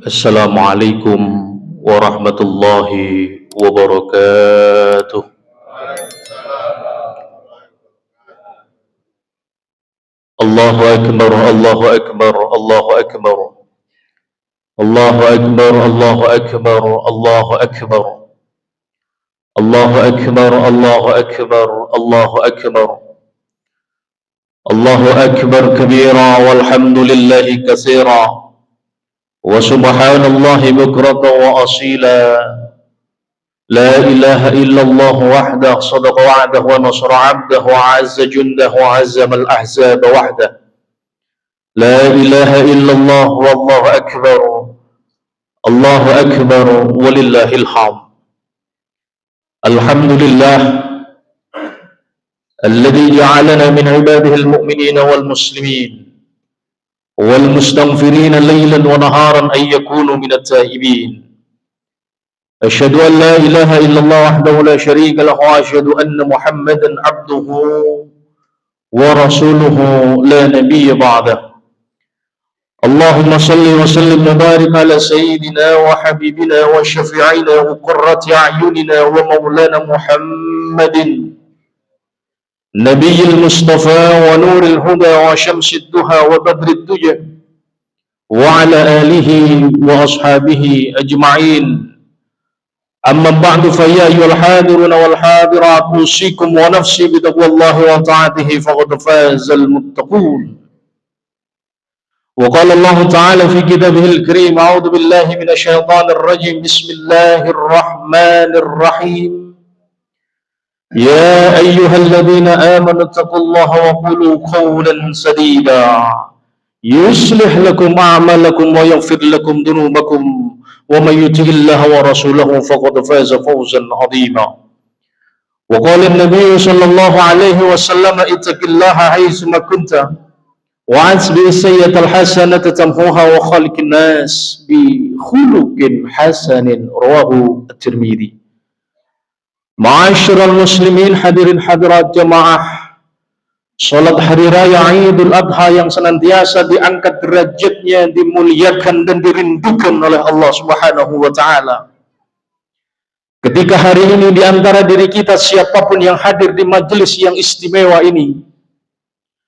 Assalamualaikum warahmatullahi wabarakatuh. Allahu akbar, Allahu akbar, Allahu akbar. Allahu akbar, Allahu akbar, Allahu akbar. Allahu akbar, Allahu akbar, Allahu akbar. Allahu akbar kabira walhamdulillahi katsira. Wa subhanallahi bukratan wa asila. La ilaha illallah wahdah sadaqa wa'dah wa nasra 'abdah wa 'azza jundah wa 'azzama al-ahzab wahdah. La ilaha illallah wallahu akbar. Allahu akbar walillahil hamd. Alhamdulillah alladzi ja'alana min 'ibadihi al-mu'minina wal muslimin والمستغفرين ليلا ونهارا أن يكونوا من التائبين. أشهد أن لا إله إلا الله وحده لا شريك له وأشهد أن محمدا عبده ورسوله لا نبي بعده. اللهم صل وسلم وبارك على سيدنا وحبيبنا وشفيعنا وقرة أعيننا ومولانا محمد نبي المصطفى ونور الهدى وشمس الدهى وبدر الدجى وعلى آله وأصحابه أجمعين. أما بعد فيا أيها الحاضرون والحاضرات أوصيكم ونفسي بتقوى الله وطاعته فقد فاز المتقون. وقال الله تعالى في كتابه الكريم: أعوذ بالله من الشيطان الرجيم بسم الله الرحمن الرحيم. يا أيها الذين آمنوا اتقوا الله وقولوا قولا سديدا يصلح لكم أعمالكم ويغفر لكم ذنوبكم ومن يطع الله ورسوله فقد فاز فوزا عظيما. وقال النبي صلى الله عليه وسلم: اتق الله حيثما كنت وأتبع السيئة الحسنة تمحوها وخالق الناس بخلق حسن. رواه الترمذي. Ma'asyiral muslimin, hadirin hadirat jamaah salat hari raya Idul Adha yang senantiasa diangkat derajatnya, dimuliakan dan dirindukan oleh Allah Subhanahu wa taala. Ketika hari ini di antara diri kita siapapun yang hadir di majelis yang istimewa ini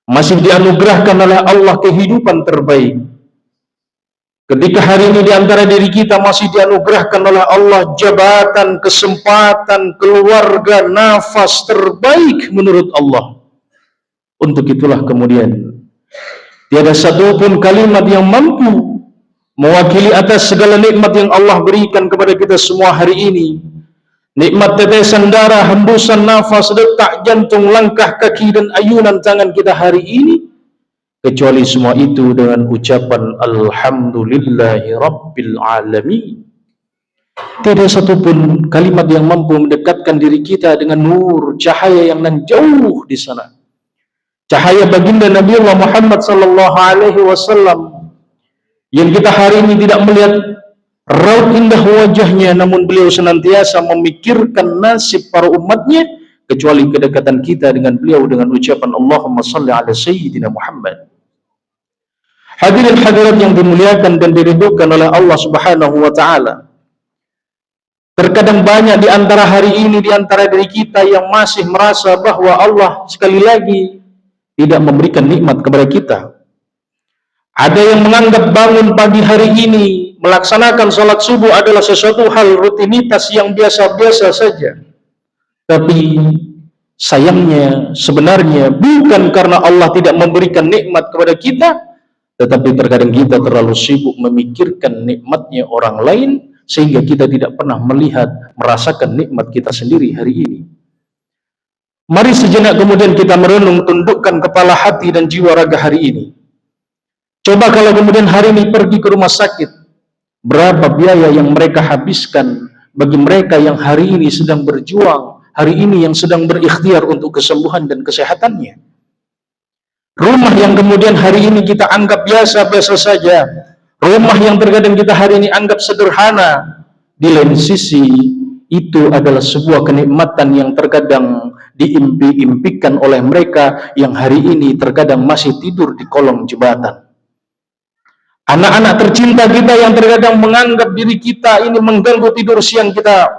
masih dianugerahkan oleh Allah kehidupan terbaik. Ketika hari ini di antara diri kita masih dianugerahkan oleh Allah jabatan, kesempatan, keluarga, nafas terbaik menurut Allah. Untuk itulah kemudian tiada satupun kalimat yang mampu mewakili atas segala nikmat yang Allah berikan kepada kita semua hari ini. Nikmat tetesan darah, hembusan nafas, detak jantung, langkah kaki dan ayunan tangan kita hari ini, kecuali semua itu dengan ucapan Alhamdulillahi Rabbil Alamin. Tidak satupun kalimat yang mampu mendekatkan diri kita dengan nur, cahaya yang nan jauh di sana. Cahaya baginda Nabi Allah Muhammad sallallahu alaihi wasallam yang kita hari ini tidak melihat raut indah wajahnya, namun beliau senantiasa memikirkan nasib para umatnya, kecuali kedekatan kita dengan beliau dengan ucapan Allahumma salli ala Sayyidina Muhammad. Hadirin hadirat yang dimuliakan dan diridhokan oleh Allah Subhanahu wa taala. Terkadang banyak di antara hari ini di antara diri kita yang masih merasa bahwa Allah sekali lagi tidak memberikan nikmat kepada kita. Ada yang menganggap bangun pagi hari ini melaksanakan sholat subuh adalah sesuatu hal rutinitas yang biasa-biasa saja. Tapi sayangnya sebenarnya bukan karena Allah tidak memberikan nikmat kepada kita, tetapi terkadang kita terlalu sibuk memikirkan nikmatnya orang lain sehingga kita tidak pernah melihat, merasakan nikmat kita sendiri hari ini. Mari sejenak kemudian kita merenung, tundukkan kepala hati dan jiwa raga hari ini. Coba kalau kemudian hari ini pergi ke rumah sakit, berapa biaya yang mereka habiskan bagi mereka yang hari ini sedang berjuang, hari ini yang sedang berikhtiar untuk kesembuhan dan kesehatannya. Rumah yang kemudian hari ini kita anggap biasa-biasa saja, rumah yang terkadang kita hari ini anggap sederhana, di lain sisi itu adalah sebuah kenikmatan yang terkadang diimpi-impikan oleh mereka yang hari ini terkadang masih tidur di kolong jembatan. Anak-anak tercinta kita yang terkadang menganggap diri kita ini mengganggu tidur siang kita.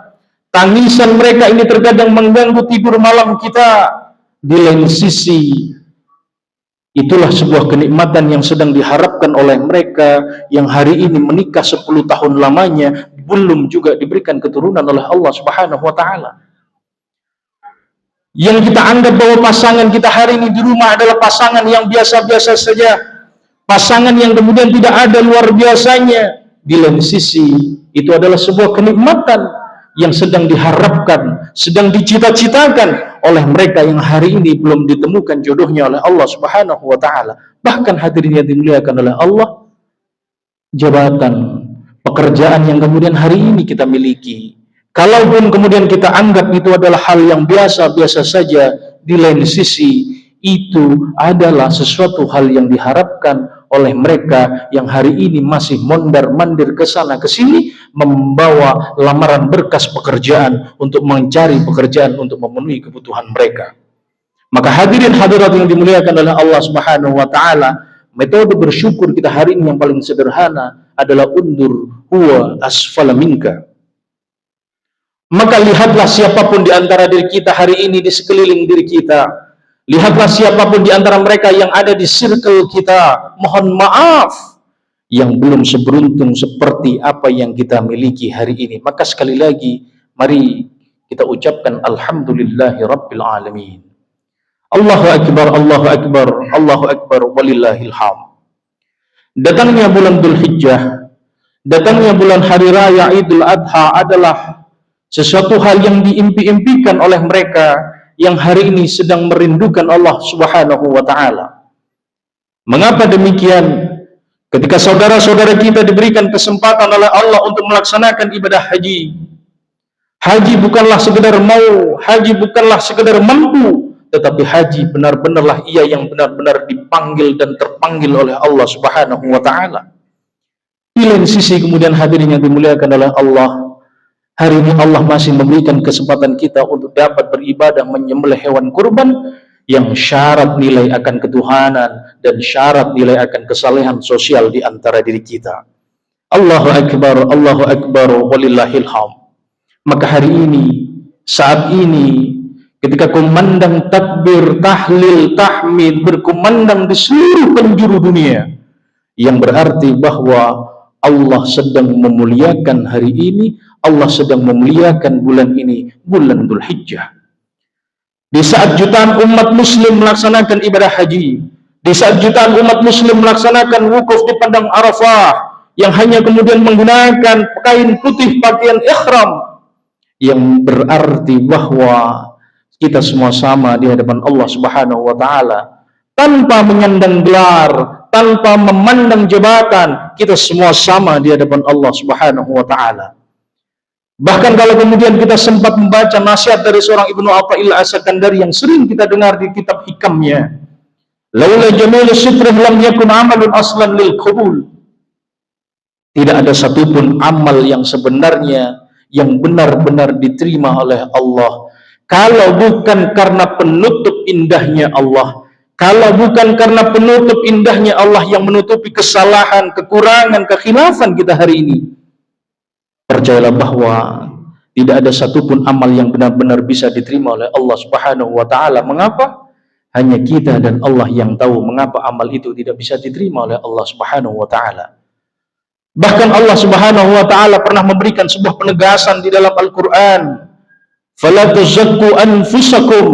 Tangisan mereka ini terkadang mengganggu tidur malam kita. Di lain sisi, itulah sebuah kenikmatan yang sedang diharapkan oleh mereka yang hari ini menikah 10 tahun lamanya, belum juga diberikan keturunan oleh Allah Subhanahu wa Ta'ala. Yang kita anggap bahwa pasangan kita hari ini di rumah adalah pasangan yang biasa-biasa saja, pasangan yang kemudian tidak ada luar biasanya, di lain sisi itu adalah sebuah kenikmatan yang sedang diharapkan, sedang dicita-citakan oleh mereka yang hari ini belum ditemukan jodohnya oleh Allah Subhanahu wa Ta'ala. Bahkan hadirin yang dimuliakan oleh Allah, jabatan, pekerjaan yang kemudian hari ini kita miliki, kalaupun kemudian kita anggap itu adalah hal yang biasa-biasa saja, di lain sisi itu adalah sesuatu hal yang diharapkan oleh mereka yang hari ini masih mondar-mandir ke sana ke sini membawa lamaran berkas pekerjaan untuk mencari pekerjaan untuk memenuhi kebutuhan mereka. Maka hadirin hadirat yang dimuliakan oleh Allah Subhanahu wa Ta'ala, metode bersyukur kita hari ini yang paling sederhana adalah undur huwa asfala minka. Maka lihatlah siapapun di antara diri kita hari ini di sekeliling diri kita, lihatlah siapapun di antara mereka yang ada di circle kita, mohon maaf, yang belum seberuntung seperti apa yang kita miliki hari ini. Maka sekali lagi, mari kita ucapkan Alhamdulillahi Rabbil Alamin. Allahu Akbar, Allahu Akbar, Allahu Akbar, walillahil hamd. Datangnya bulan Dzulhijjah, datangnya bulan Hari Raya Idul Adha adalah sesuatu hal yang diimpi-impikan oleh mereka yang hari ini sedang merindukan Allah Subhanahu wa Ta'ala. Mengapa demikian? Ketika saudara-saudara kita diberikan kesempatan oleh Allah untuk melaksanakan ibadah haji, haji bukanlah sekedar mau, haji bukanlah sekedar mampu, tetapi haji benar-benarlah ia yang benar-benar dipanggil dan terpanggil oleh Allah Subhanahu wa Ta'ala. Di lain sisi kemudian hadirin yang dimuliakan oleh Allah, hari ini Allah masih memberikan kesempatan kita untuk dapat beribadah menyembelih hewan kurban yang syarat nilai akan ketuhanan dan syarat nilai akan kesalehan sosial di antara diri kita. Allahu Akbar, Allahu Akbar, walillahil hamd. Maka hari ini, saat ini, ketika kumandang takbir, tahlil, tahmid berkumandang di seluruh penjuru dunia, yang berarti bahwa Allah sedang memuliakan hari ini, Allah sedang memuliakan bulan ini, bulan Dzulhijjah. Di saat jutaan umat muslim melaksanakan ibadah haji, di saat jutaan umat muslim melaksanakan wukuf di padang Arafah, yang hanya kemudian menggunakan kain putih pakaian ihram, yang berarti bahwa kita semua sama di hadapan Allah Subhanahu wa Ta'ala, tanpa menyandang gelar, tanpa memandang jabatan, kita semua sama di hadapan Allah Subhanahu wa Ta'ala. Bahkan kalau kemudian kita sempat membaca nasihat dari seorang Ibnu Athaillah As-Sakandari yang sering kita dengar di kitab hikamnya, laula jamilu sitrih lam yakun amalun aslan lil qabul. Tidak ada satupun amal yang sebenarnya yang benar-benar diterima oleh Allah kalau bukan karena penutup indahnya Allah, kalau bukan karena penutup indahnya Allah yang menutupi kesalahan, kekurangan, kekhilafan kita hari ini. Percayalah bahwa tidak ada satupun amal yang benar-benar bisa diterima oleh Allah Subhanahu wa Ta'ala. Mengapa? Hanya kita dan Allah yang tahu mengapa amal itu tidak bisa diterima oleh Allah Subhanahu wa Ta'ala. Bahkan Allah Subhanahu wa Ta'ala pernah memberikan sebuah penegasan di dalam Al-Quran. Fala tuzakku anfusakum.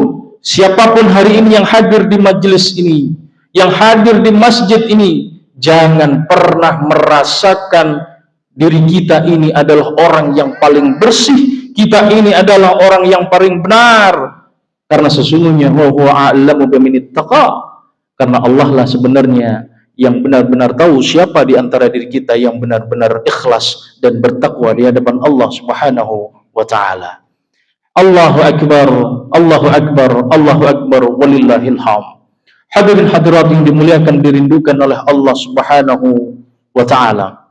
Siapapun hari ini yang hadir di majelis ini, yang hadir di masjid ini, jangan pernah merasakan diri kita ini adalah orang yang paling bersih, kita ini adalah orang yang paling benar, karena sesungguhnya huwa a'lamu bimanittaqa, karena Allah lah sebenarnya yang benar-benar tahu siapa di antara diri kita yang benar-benar ikhlas dan bertakwa di hadapan Allah Subhanahu wa Ta'ala. Allahu Akbar, Allahu Akbar, Allahu Akbar, walillahil hamd. Hadirin hadirat yang dimuliakan, dirindukan oleh Allah Subhanahu wa Ta'ala,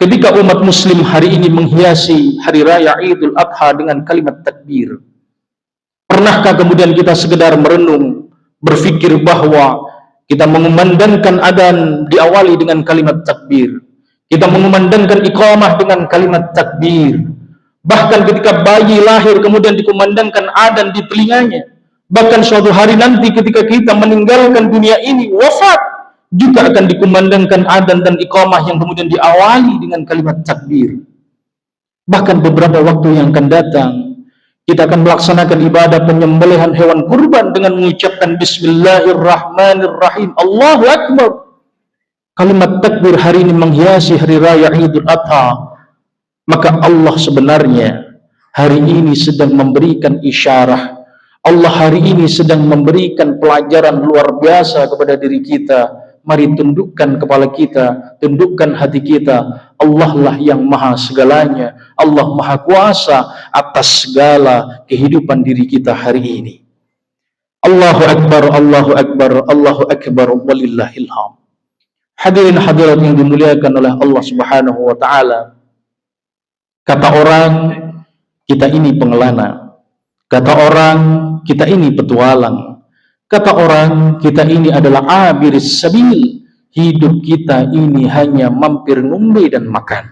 ketika umat muslim hari ini menghiasi hari raya Idul Adha dengan kalimat takbir, pernahkah kemudian kita sekedar merenung, berpikir bahwa Kita mengumandangkan adzan diawali dengan kalimat takbir. Kita mengumandangkan iqamah dengan kalimat takbir. Bahkan ketika bayi lahir kemudian dikumandangkan adzan di telinganya. Bahkan suatu hari nanti ketika kita meninggalkan dunia ini, wafat, juga akan dikumandangkan adzan dan iqamah yang kemudian diawali dengan kalimat takbir. Bahkan beberapa waktu yang akan datang, kita akan melaksanakan ibadah penyembelihan hewan kurban dengan mengucapkan Bismillahirrahmanirrahim, Allahu Akbar. Kalimat takbir hari ini menghiasi hari raya Idul Adha. Maka Allah sebenarnya hari ini sedang memberikan isyarah. Allah hari ini sedang memberikan pelajaran luar biasa kepada diri kita. Mari tundukkan kepala kita, tundukkan hati kita. Allah lah yang maha segalanya. Allah maha kuasa atas segala kehidupan diri kita hari ini. Allahu Akbar, Allahu Akbar, Allahu Akbar, walillahil hamd. Hadirin hadirat yang dimuliakan oleh Allah Subhanahu wa taala. Kata orang, kita ini pengelana. Kata orang, kita ini petualang. Kata orang, kita ini adalah abiris sabil. Hidup kita ini hanya mampir ngumbe dan makan.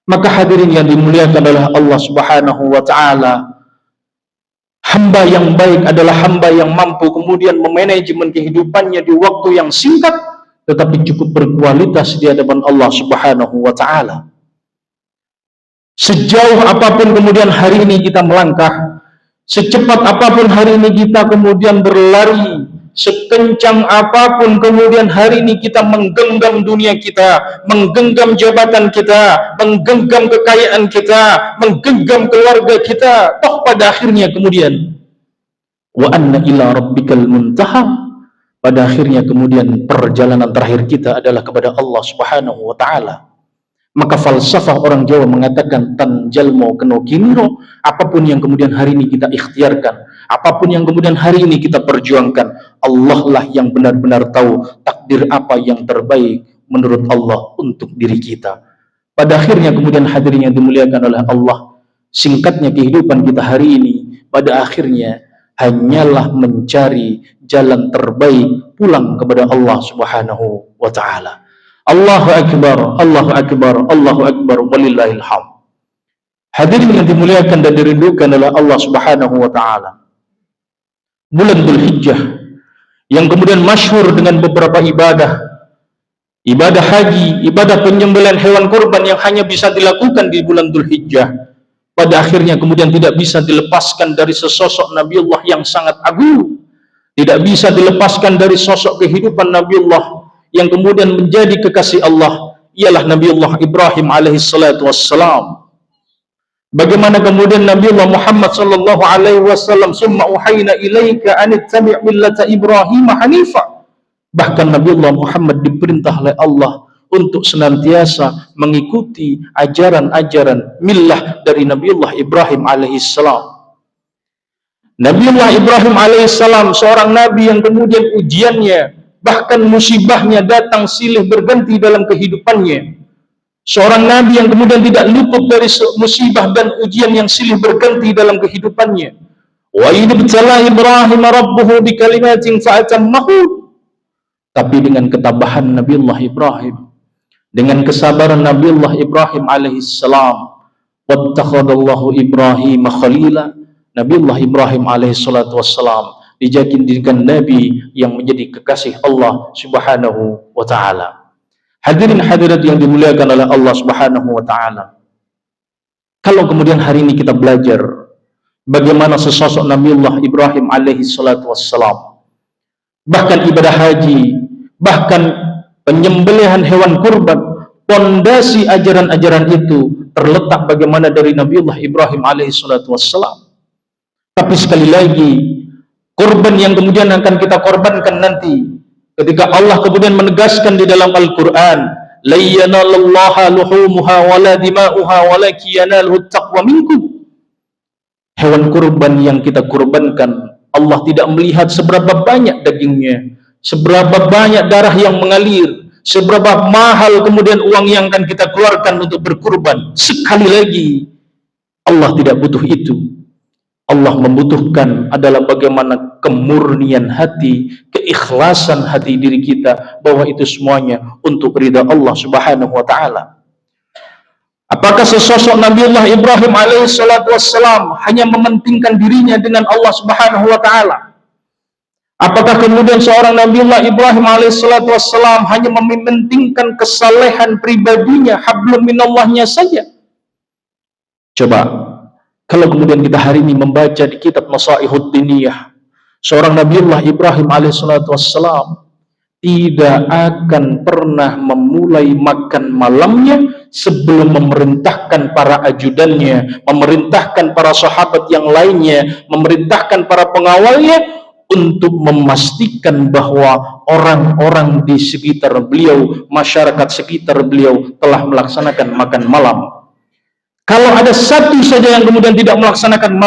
Maka hadirin yang dimuliakan oleh Allah Subhanahu wa taala, hamba yang baik adalah hamba yang mampu kemudian memanajemen kehidupannya di waktu yang singkat tetapi cukup berkualitas di hadapan Allah Subhanahu wa taala. Sejauh apapun kemudian hari ini kita melangkah, secepat apapun hari ini kita kemudian berlari, sekencang apapun kemudian hari ini kita menggenggam dunia kita, menggenggam jabatan kita, menggenggam kekayaan kita, menggenggam keluarga kita, toh pada akhirnya kemudian wa anna ila rabbikal muntaha, pada akhirnya kemudian perjalanan terakhir kita adalah kepada Allah Subhanahu wa taala. Maka falsafah orang Jawa mengatakan tan jalmo keno kinro, apapun yang kemudian hari ini kita ikhtiarkan, apapun yang kemudian hari ini kita perjuangkan, Allah lah yang benar-benar tahu takdir apa yang terbaik menurut Allah untuk diri kita. Pada akhirnya kemudian hadirin yang dimuliakan oleh Allah, singkatnya kehidupan kita hari ini pada akhirnya hanyalah mencari jalan terbaik pulang kepada Allah Subhanahu wa taala. Allahu Akbar, Allahu Akbar, Allahu Akbar, walillahil hamd. Hadirin yang dimuliakan dan dirindukan oleh Allah Subhanahu wa taala. Bulan Dzulhijjah yang kemudian masyhur dengan beberapa ibadah. Ibadah haji, ibadah penyembelihan hewan kurban yang hanya bisa dilakukan di bulan Dzulhijjah. Pada akhirnya kemudian tidak bisa dilepaskan dari sesosok Nabiullah yang sangat agung. Tidak bisa dilepaskan dari sosok kehidupan Nabiullah yang kemudian menjadi kekasih Allah, ialah Nabiullah Ibrahim alaihissalatu wassalam. Bagaimana kemudian Nabiullah Muhammad sallallahu alaihi wasallam, summa uhayna ilaika an ittabi' millata Ibrahim hanifa. Bahkan Nabiullah Muhammad diperintah oleh Allah untuk senantiasa mengikuti ajaran-ajaran millah dari Nabiullah Ibrahim alaihissalam. Nabiullah Ibrahim alaihissalam seorang nabi yang kemudian ujiannya, bahkan musibahnya datang silih berganti dalam kehidupannya. Seorang nabi yang kemudian tidak luput dari musibah dan ujian yang silih berganti dalam kehidupannya. Wa idbtala Ibrahim rabbuhu bikalimatin fa'atammahu. Tapi dengan ketabahan Nabiullah Ibrahim, dengan kesabaran Nabiullah Ibrahim alaihissalam, wattakhadallahu Ibrahim khalila, Nabiullah Ibrahim alaihissalatu wassalam dijadikan nabi yang menjadi kekasih Allah Subhanahu wa taala. Hadirin hadirat yang dimuliakan oleh Allah Subhanahu wa taala. Kalau kemudian hari ini kita belajar bagaimana sesosok Nabiullah Ibrahim alaihi salatu wassalam, bahkan ibadah haji, bahkan penyembelihan hewan kurban, pondasi ajaran-ajaran itu terletak bagaimana dari Nabiullah Ibrahim alaihi salatu wassalam. Tapi sekali lagi, korban yang kemudian akan kita korbankan nanti ketika Allah kemudian menegaskan di dalam Al-Quran, la yanalallaha luhumuha wala dima'uha walakin yanaluhu taqwa minkum. Hewan kurban yang kita kurbankan, Allah tidak melihat seberapa banyak dagingnya, seberapa banyak darah yang mengalir, seberapa mahal kemudian uang yang akan kita keluarkan untuk berkurban. Sekali lagi, Allah tidak butuh itu. Allah membutuhkan adalah bagaimana kemurnian hati, keikhlasan hati diri kita bahwa itu semuanya untuk ridha Allah Subhanahu wa taala. Apakah sesosok Nabiullah Ibrahim alaihissalatu wassalam hanya mementingkan dirinya dengan Allah Subhanahu wa taala? Apakah kemudian seorang Nabiullah Ibrahim alaihissalatu wassalam hanya mementingkan kesalehan pribadinya, hablum minallahnya saja? Coba, kalau kemudian kita hari ini membaca di kitab Nasaihud Diniyah, seorang Nabiullah Ibrahim alaihissalatu wassalam tidak akan pernah memulai makan malamnya sebelum memerintahkan para ajudannya, memerintahkan para sahabat yang lainnya, memerintahkan para pengawalnya untuk memastikan bahwa orang-orang di sekitar beliau, masyarakat sekitar beliau telah melaksanakan makan malam. Kalau ada satu saja yang kemudian tidak melaksanakan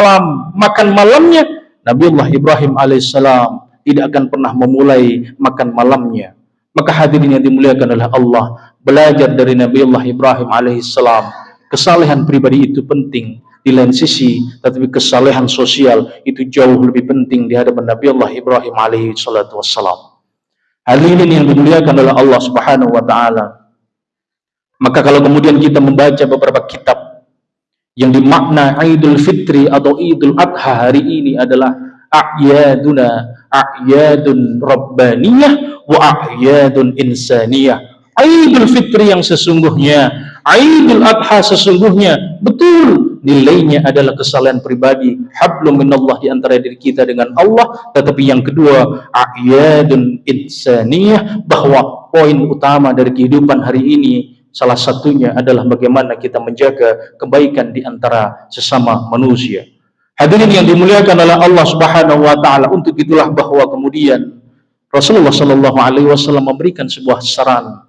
makan malamnya, Nabiullah Ibrahim alaihissalam tidak akan pernah memulai makan malamnya. Maka hadirin yang dimuliakan oleh Allah, belajar dari Nabiullah Ibrahim alaihissalam. Kesalehan pribadi itu penting di lain sisi, tetapi kesalehan sosial itu jauh lebih penting di hadapan Nabiullah Ibrahim alaihissalatu wassalam. Hadirin yang dimuliakan oleh Allah Subhanahu wa taala. Maka kalau kemudian kita membaca beberapa kitab yang dimakna Idul Fitri atau Idul Adha hari ini adalah a'yaduna, a'yadun rabbaniyah wa a'yadun insaniyah. Idul Fitri yang sesungguhnya, Idul Adha sesungguhnya betul nilainya adalah kesalehan pribadi, hablum minallah di antara diri kita dengan Allah. Tetapi yang kedua, a'yadun insaniyah, bahwa poin utama dari kehidupan hari ini salah satunya adalah bagaimana kita menjaga kebaikan di antara sesama manusia. Hadirin yang dimuliakan oleh Allah Subhanahu wa taala, untuk itulah bahwa kemudian Rasulullah sallallahu alaihi wasallam memberikan sebuah saran.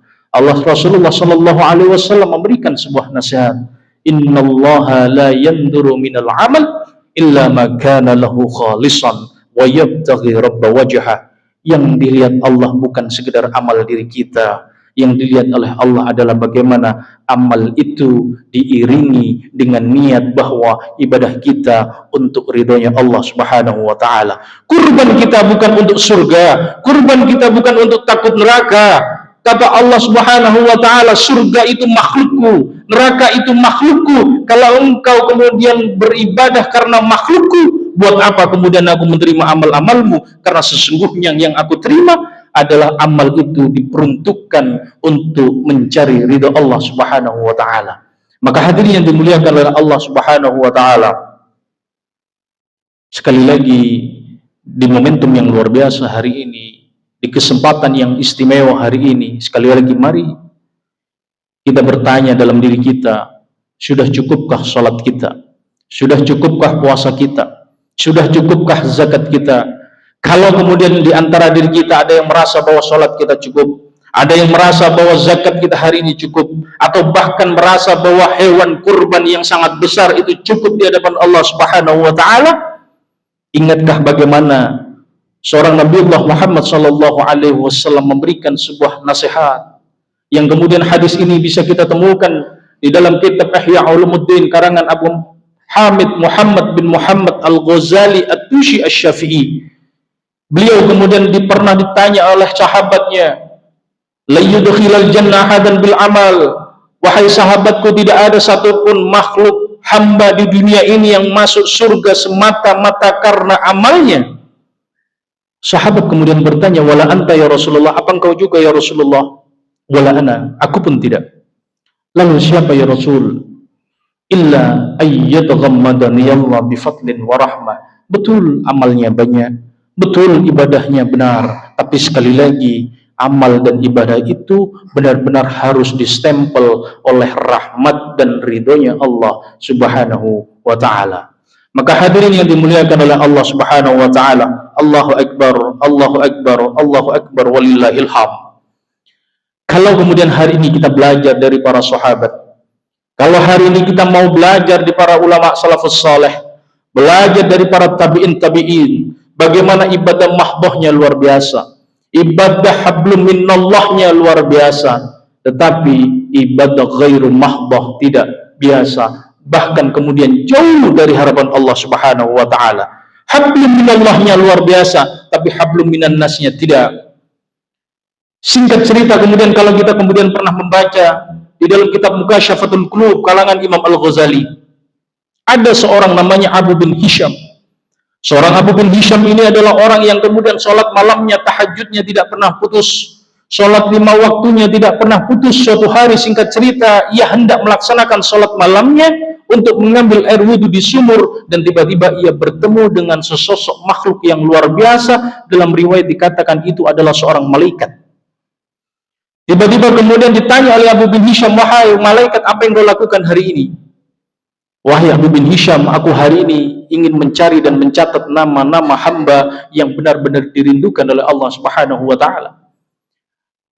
Rasulullah sallallahu alaihi wasallam memberikan sebuah nasihat. Innallaha la yanduru minal amal illa ma kana lahu khalisan wa yabtaghi rabba wajha. Yang dilihat Allah bukan sekedar amal diri kita, yang dilihat oleh Allah adalah bagaimana amal itu diiringi dengan niat bahwa ibadah kita untuk ridhonya Allah Subhanahu wa taala. Kurban kita bukan untuk surga, kurban kita bukan untuk takut neraka. Kata Allah Subhanahu wa taala, surga itu makhlukku, neraka itu makhlukku. Kalau engkau kemudian beribadah karena makhlukku, buat apa kemudian aku menerima amal-amalmu? Karena sesungguhnya yang aku terima adalah amal itu diperuntukkan untuk mencari ridha Allah Subhanahu wa taala. Maka hadirin yang dimuliakan oleh Allah Subhanahu wa taala, sekali lagi di momentum yang luar biasa hari ini, di kesempatan yang istimewa hari ini, sekali lagi mari kita bertanya dalam diri kita, sudah cukupkah salat kita? Sudah cukupkah puasa kita? Sudah cukupkah zakat kita? Kalau kemudian di antara diri kita ada yang merasa bahwa sholat kita cukup, ada yang merasa bahwa zakat kita hari ini cukup, atau bahkan merasa bahwa hewan kurban yang sangat besar itu cukup di hadapan Allah Subhanahu wa taala, ingatkah bagaimana seorang Nabiullah Muhammad sallallahu alaihi wasallam memberikan sebuah nasihat yang kemudian hadis ini bisa kita temukan di dalam kitab Ihya Ulumuddin karangan Abu Hamid Muhammad bin Muhammad Al-Ghazali At-Tushi Asy-Syafi'i. Beliau kemudian pernah ditanya oleh sahabatnya, la yudkhilal jannah hadan bil amal, wahai sahabatku, tidak ada satupun makhluk hamba di dunia ini yang masuk surga semata-mata karena amalnya. Sahabat kemudian bertanya, wala anta ya Rasulullah, apa engkau juga ya Rasulullah? Wala ana, aku pun tidak. Lalu siapa ya Rasul? Illa ayyataghammadani Allah bifadlin wa rahmah. Betul amalnya banyak, betul ibadahnya benar, tapi sekali lagi amal dan ibadah itu benar-benar harus distempel oleh rahmat dan ridhonya Allah Subhanahu wa taala. Maka hadirin yang dimuliakan oleh Allah Subhanahu wa taala, Allahu akbar, Allahu akbar, Allahu akbar walillahil hamd. Kalau kemudian hari ini kita belajar dari para sahabat, kalau hari ini kita mau belajar di para ulama salafus saleh, belajar dari para tabi'in, bagaimana ibadah mahdohnya luar biasa, ibadah hablum minallahnya luar biasa, tetapi ibadah ghairu mahdoh tidak biasa, bahkan kemudian jauh dari harapan Allah Subhanahu wa taala. Hablum minallahnya luar biasa, tapi hablum minan nasnya tidak. Singkat cerita, kemudian kalau kita kemudian pernah membaca di dalam kitab Mukasyafatul Qulub kalangan Imam Al-Ghazali, ada seorang namanya Abu bin Hisham. Seorang Abu bin Hisham ini adalah orang yang kemudian sholat malamnya, tahajudnya tidak pernah putus, sholat 5 waktunya tidak pernah putus. Suatu hari, singkat cerita, ia hendak melaksanakan sholat malamnya untuk mengambil air wudhu di sumur, dan tiba-tiba ia bertemu dengan sesosok makhluk yang luar biasa. Dalam riwayat dikatakan itu adalah seorang malaikat. Tiba-tiba kemudian ditanya oleh Abu bin Hisham, wahai malaikat, apa yang kau lakukan hari ini? Wahai Abu bin Hisham, aku hari ini ingin mencari dan mencatat nama-nama hamba yang benar-benar dirindukan oleh Allah Subhanahu wa Ta'ala.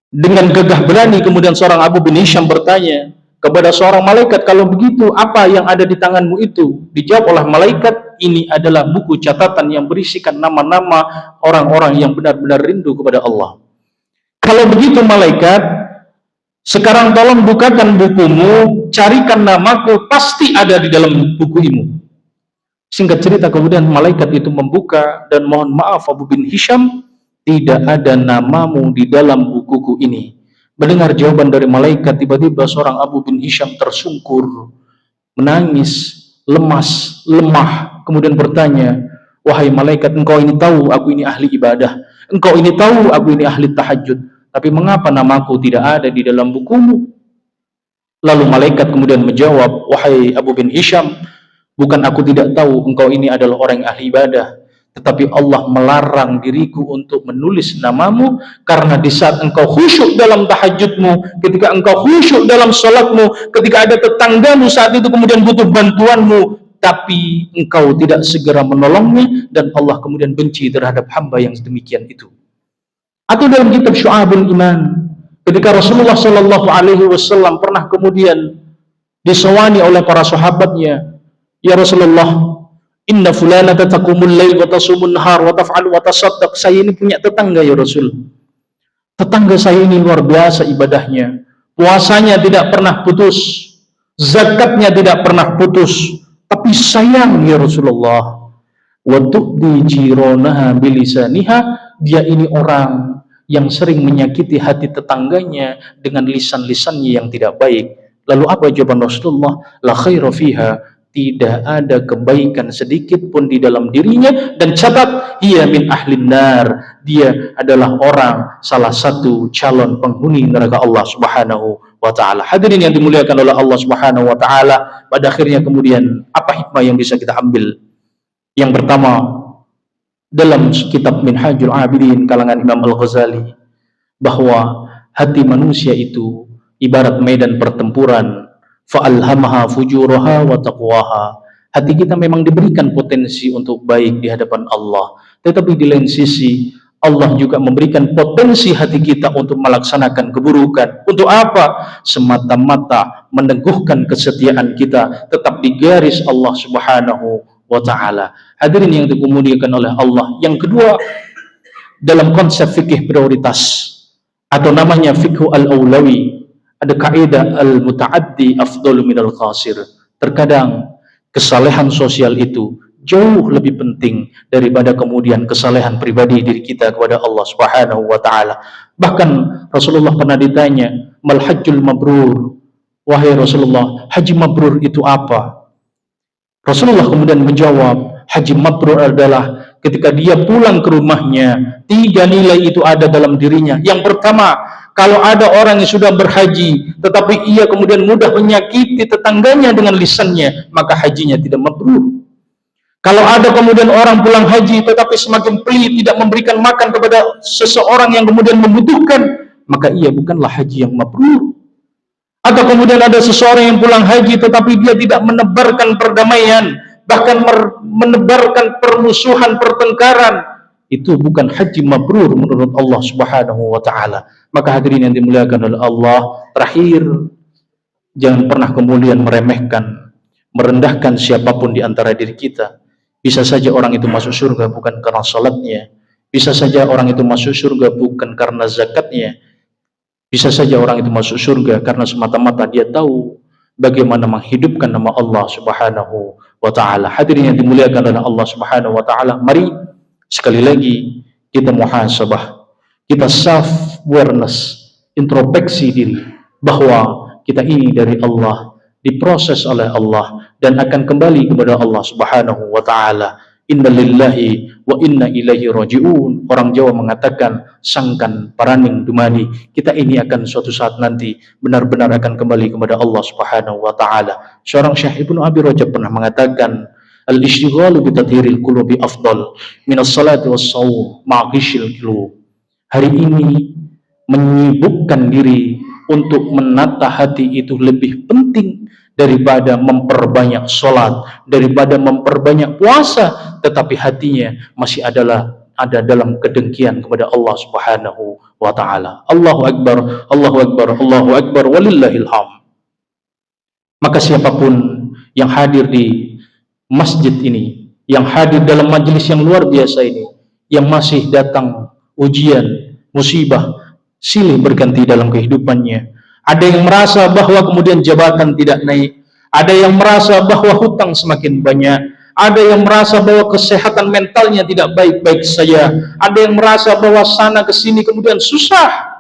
Dengan gagah berani kemudian seorang Abu bin Hisham bertanya kepada seorang malaikat, kalau begitu apa yang ada di tanganmu itu? Dijawab oleh malaikat, ini adalah buku catatan yang berisikan nama-nama orang-orang yang benar-benar rindu kepada Allah. Kalau begitu malaikat, sekarang tolong bukakan bukumu, carikan namaku, pasti ada di dalam buku ini. Singkat cerita, kemudian malaikat itu membuka, dan mohon maaf Abu bin Hisham, tidak ada namamu di dalam bukuku ini. Mendengar jawaban dari malaikat, tiba-tiba seorang Abu bin Hisham tersungkur, menangis, lemas, lemah, kemudian bertanya, wahai malaikat, engkau ini tahu aku ini ahli ibadah, engkau ini tahu aku ini ahli tahajud, tapi mengapa namaku tidak ada di dalam bukumu? Lalu malaikat kemudian menjawab, wahai Abu bin Hisham, bukan aku tidak tahu engkau ini adalah orang yang ahli ibadah, tetapi Allah melarang diriku untuk menulis namamu, karena di saat engkau khusyuk dalam tahajudmu, ketika engkau khusyuk dalam sholatmu, ketika ada tetanggamu saat itu kemudian butuh bantuanmu, tapi engkau tidak segera menolongnya, dan Allah kemudian benci terhadap hamba yang sedemikian itu. Atau dalam kitab Syu'abul Iman, ketika Rasulullah SAW pernah kemudian disewani oleh para sahabatnya, ya Rasulullah, inna fulanata taqumul lail wa tasumun nahar wa taf'alu wa tasaddaq. Saya ini punya tetangga ya Rasul. Tetangga saya ini luar biasa ibadahnya. Puasanya tidak pernah putus, zakatnya tidak pernah putus. Tapi sayang ya Rasulullah, wa tu'di jironaha bilisaniha, dia ini orang yang sering menyakiti hati tetangganya dengan lisan-lisannya yang tidak baik. Lalu apa jawaban Rasulullah? La khaira fiha, tidak ada kebaikan sedikit pun di dalam dirinya, dan catat, ia min ahlin nar, dia adalah orang salah satu calon penghuni neraka Allah Subhanahu wa Ta'ala. Hadirin yang dimuliakan oleh Allah Subhanahu wa Ta'ala, pada akhirnya kemudian apa hikmah yang bisa kita ambil? Yang pertama, dalam kitab Minhajul Abidin kalangan Imam Al-Ghazali, bahwa hati manusia itu ibarat medan pertempuran, fa'alhamaha fujuraha wa taqwaha. Hati kita memang diberikan potensi untuk baik di hadapan Allah, tetapi di lain sisi Allah juga memberikan potensi hati kita untuk melaksanakan keburukan. Untuk apa? Semata-mata meneguhkan kesetiaan kita tetap di garis Allah Subhanahu wa Ta'ala. Hadirin yang dimuliakan oleh Allah. Yang kedua, dalam konsep fikih prioritas atau namanya fikhu al-awlawi, ada kaidah al-muta'addi afdalu minal qasir. Terkadang kesalehan sosial itu jauh lebih penting daripada kemudian kesalehan pribadi diri kita kepada Allah Subhanahu wa Ta'ala. Bahkan Rasulullah pernah ditanya, mal hajjul mabrur, wahai Rasulullah, haji mabrur itu apa? Rasulullah kemudian menjawab, haji mabrur adalah ketika dia pulang ke rumahnya, 3 nilai itu ada dalam dirinya. Yang pertama, kalau ada orang yang sudah berhaji, tetapi ia kemudian mudah menyakiti tetangganya dengan lisannya, maka hajinya tidak mabrur. Kalau ada kemudian orang pulang haji, tetapi semakin pelit, tidak memberikan makan kepada seseorang yang kemudian membutuhkan, maka ia bukanlah haji yang mabrur. Atau kemudian ada seseorang yang pulang haji, tetapi dia tidak menebarkan perdamaian, bahkan menebarkan permusuhan, pertengkaran, itu bukan haji mabrur menurut Allah Subhanahu wa Ta'ala. Maka hadirin yang dimuliakan oleh Allah, terakhir, jangan pernah kemudian meremehkan, merendahkan siapapun di antara diri kita. Bisa saja orang itu masuk surga bukan karena salatnya, bisa saja orang itu masuk surga bukan karena zakatnya, bisa saja orang itu masuk surga karena semata-mata dia tahu bagaimana menghidupkan nama Allah Subhanahu wa ta'ala. Hadirin yang dimuliakan oleh Allah Subhanahu wa taala, mari sekali lagi kita muhasabah, kita self awareness, introspeksi diri bahwa kita ini dari Allah, diproses oleh Allah dan akan kembali kepada Allah Subhanahu wa taala. Inna lillahi wa inna ilaihi raji'un. Orang Jawa mengatakan sangkan paraning dumadi. Kita ini akan suatu saat nanti benar-benar akan kembali kepada Allah Subhanahu wa taala. Seorang Syekh Ibnu Abi Rajab pernah mengatakan, al-ishtighalu bi tathhiril qulubi afdal min as-salati was-shaum ma'ghishil qulub. Hari ini menyibukkan diri untuk menata hati itu lebih penting daripada memperbanyak sholat, daripada memperbanyak puasa, tetapi hatinya masih ada dalam kedengkian kepada Allah Subhanahu wa taala. Allahu akbar, Allahu akbar, Allahu akbar, walillahil hamd. Maka siapapun yang hadir di masjid ini, yang hadir dalam majelis yang luar biasa ini, yang masih datang ujian, musibah, silih berganti dalam kehidupannya. Ada yang merasa bahwa kemudian jabatan tidak naik, ada yang merasa bahwa hutang semakin banyak, ada yang merasa bahwa kesehatan mentalnya tidak baik-baik saja, ada yang merasa bahwa sana kesini kemudian susah.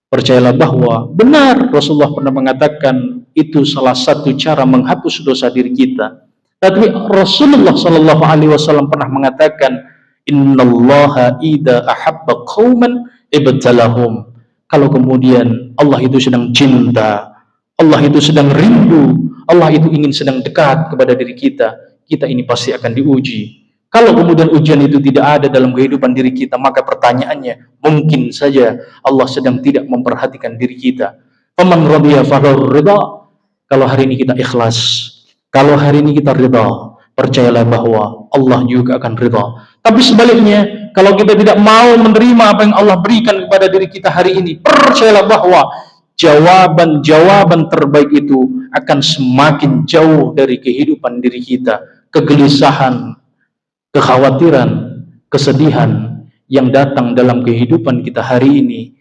Percayalah bahwa benar Rasulullah pernah mengatakan itu salah satu cara menghapus dosa diri kita. Tapi Rasulullah Shallallahu Alaihi Wasallam pernah mengatakan, Innallaha idza ahabba qauman ibtalahum. Kalau kemudian Allah itu sedang cinta, Allah itu sedang rindu, Allah itu ingin sedang dekat kepada diri kita, kita ini pasti akan diuji. Kalau kemudian ujian itu tidak ada dalam kehidupan diri kita, maka pertanyaannya, mungkin saja Allah sedang tidak memperhatikan diri kita. Faman radiya falahu ridha. Kalau hari ini kita ikhlas, kalau hari ini kita ridha, percayalah bahwa Allah juga akan ridha. Tapi sebaliknya, kalau kita tidak mau menerima apa yang Allah berikan kepada diri kita hari ini, percayalah bahwa jawaban-jawaban terbaik itu akan semakin jauh dari kehidupan diri kita. Kegelisahan, kekhawatiran, kesedihan yang datang dalam kehidupan kita hari ini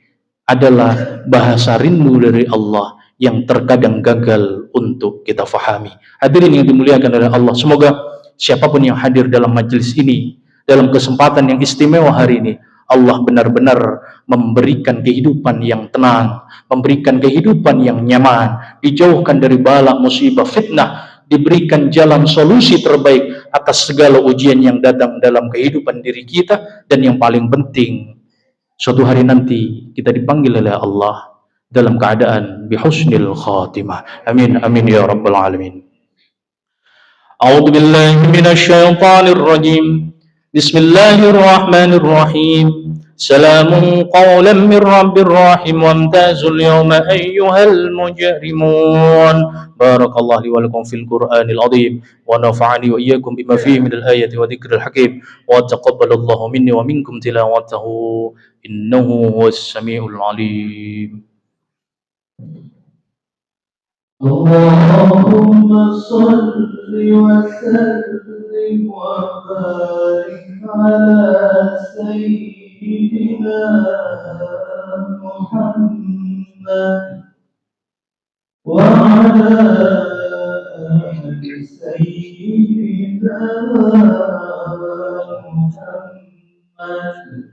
adalah bahasa rindu dari Allah yang terkadang gagal untuk kita fahami. Hadirin yang dimuliakan oleh Allah, semoga siapapun yang hadir dalam majelis ini, dalam kesempatan yang istimewa hari ini, Allah benar-benar memberikan kehidupan yang tenang, memberikan kehidupan yang nyaman, dijauhkan dari bala, musibah, fitnah, diberikan jalan solusi terbaik atas segala ujian yang datang dalam kehidupan diri kita, dan yang paling penting, suatu hari nanti kita dipanggil oleh Allah dalam keadaan bihusnil khatimah. Amin, amin ya rabbal alamin. A'udzu billahi minasyaitonir rajim. Bismillahirrahmanirrahim. Salamun qawlan min rabbir rahim wamtazul yawma ayyuhal mujrimun. Barakallahu li wa lakum fil Qur'anil azim wa nafa'ani wa iyyakum bima fihi minal ayati wa dzikril hakim wa taqabbalallahu minni wa minkum tilawatahu innahu huwas samiul alim. Allahumma salli wa sallim wa barik ala sayyidina Muhammad wa ala ali sayyidina Muhammad.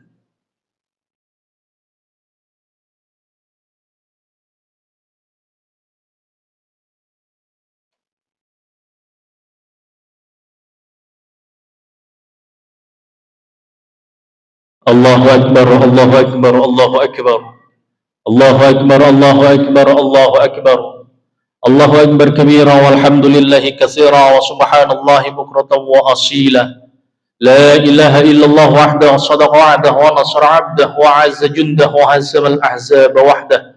Allahu akbar, Allahu akbar, Allahu akbar. Allahu akbar, Allahu akbar, Allahu akbar. Allahu akbar kabira walhamdulillahi katsira wa subhanallahi bukratan wa asila. La ilaha illallah wahdahu sadaqa wa'dahu wa nasara 'abdahu wa 'azza jundahu wa hazama al-ahzaba wahdahu.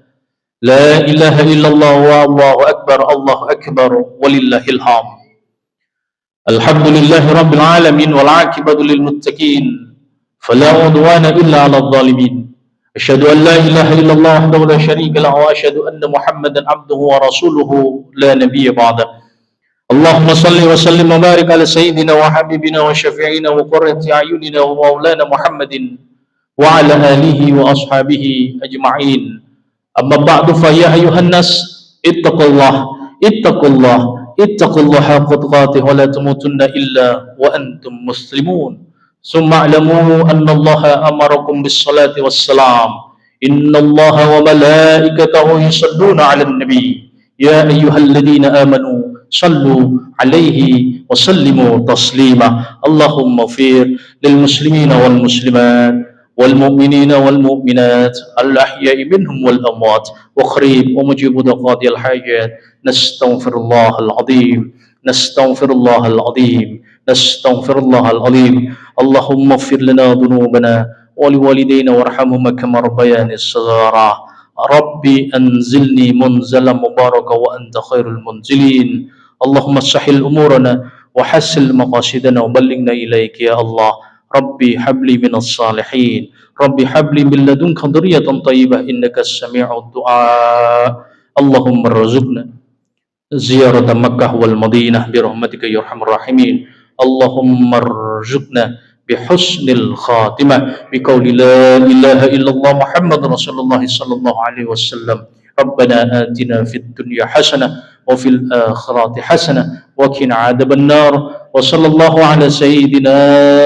La ilaha illallah wa Allahu akbar walillahil hamd. Alhamdulillahi rabbil alamin wal 'aqibatu lil muttaqin. فلا عدوان إلا على الظالمين أشهد أن لا إله إلا الله وحده لا شريك له وأشهد أن محمدا عبده ورسوله لا نبي بعده اللهم صل وسلم وبارك على سيدنا وحبيبنا وشفيعنا وقرة أعيننا ومولانا محمد وعلى آله وأصحابه أجمعين أما بعد فيا أيها الناس اتقوا الله اتقوا الله حق تقاته ولا تموتن إلا وأنتم مسلمون ثم اعلموا أن الله أمركم بالصلاة والسلام إن الله وملائكته يصلون على النبي يا أيها الذين آمنوا صلوا عليه وسلموا تسليما اللهم اغفر للمسلمين والمسلمات والمؤمنين والمؤمنات الأحياء منهم والأموات وقريب ومجيب دعوات الحاجات نستغفر الله العظيم نستغفر الله العظيم نستغفر الله العظيم اللهم اغفر لنا ذنوبنا ولوالدينا وارحمهما كما ربياني صغارا ربي أنزلني منزلا مباركا وأنت خير المنزلين اللهم سهل أمورنا وحسن مقاصدنا وبلغنا إليك يا الله ربي حبلي من الصالحين ربي حبلي من لدنك ذرية طيبة إنك السميع الدعاء اللهم ارزقنا زيارة مكة والمدينة برحمتك يا أرحم الراحمين اللهم ارزقنا بحسن الخاتمة بقول لا إله إلا الله محمد رسول الله صلى الله عليه وسلم ربنا آتنا في الدنيا حسنة وفي الآخرة حسنة وقنا عذاب النار وصلى الله على سيدنا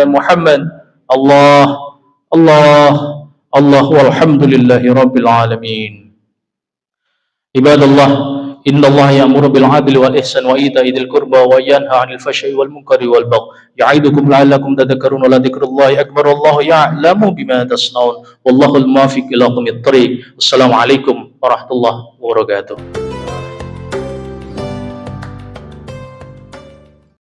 محمد الله الله الله والحمد لله رب العالمين عباد الله إن الله يأمر بالعدل والإحسان وإيتاء ذي القربى وينهى عن الفحشاء والمنكر والبغي يعظكم لعلكم تذكرون ولذكر الله أكبر والله يعلم بما تصنعون والله الموفق إلى أقوم الطريق السلام عليكم ورحمة الله وبركاته